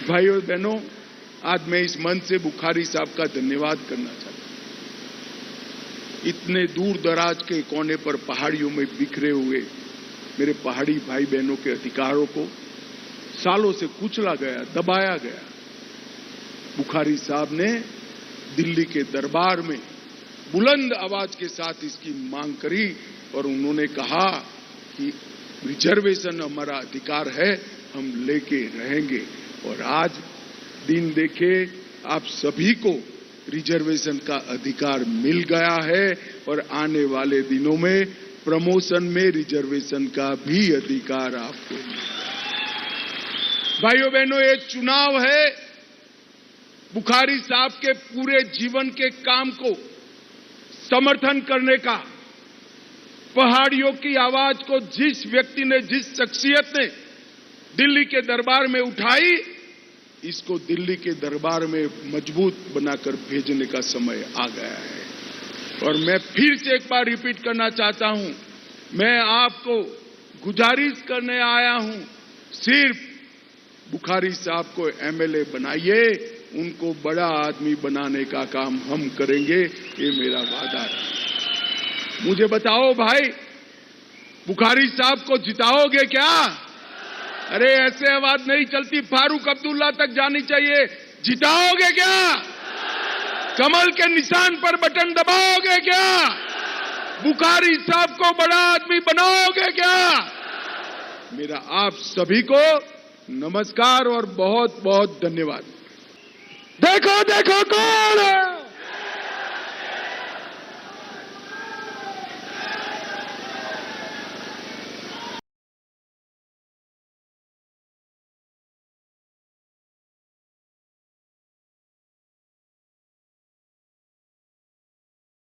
भाइयों बहनों, आज मैं इस मंच से बुखारी साहब का धन्यवाद करना चाहता हूं। इतने दूर दराज के कोने पर पहाड़ियों में बिखरे हुए मेरे पहाड़ी भाई बहनों के अधिकारों को सालों से कुचला गया, दबाया गया। बुखारी साहब ने दिल्ली के दरबार में बुलंद आवाज के साथ इसकी मांग करी और उन्होंने कहा कि रिजर्वेशन हमारा अधिकार है, हम लेके रहेंगे। और आज दिन देखे आप सभी को रिजर्वेशन का अधिकार मिल गया है और आने वाले दिनों में प्रमोशन में रिजर्वेशन का भी अधिकार आपको मिलेगा। भाइयों बहनों, ये चुनाव है बुखारी साहब के पूरे जीवन के काम को समर्थन करने का। पहाड़ियों की आवाज को जिस व्यक्ति ने, जिस शख्सियत ने दिल्ली के दरबार में उठाई, इसको दिल्ली के दरबार में मजबूत बनाकर भेजने का समय आ गया है। और मैं फिर से एक बार रिपीट करना चाहता हूं, मैं आपको गुजारिश करने आया हूं, सिर्फ बुखारी साहब को एमएलए बनाइए, उनको बड़ा आदमी बनाने का काम हम करेंगे, ये मेरा वादा है। मुझे बताओ भाई, बुखारी साहब को जिताओगे क्या? अरे ऐसे आवाज नहीं चलती, फारूक अब्दुल्ला तक जानी चाहिए। जिताओगे क्या? कमल के निशान पर बटन दबाओगे क्या? बुखारी साहब को बड़ा आदमी बनाओगे क्या? मेरा आप सभी को नमस्कार और बहुत बहुत धन्यवाद। देखो देखो कौन है।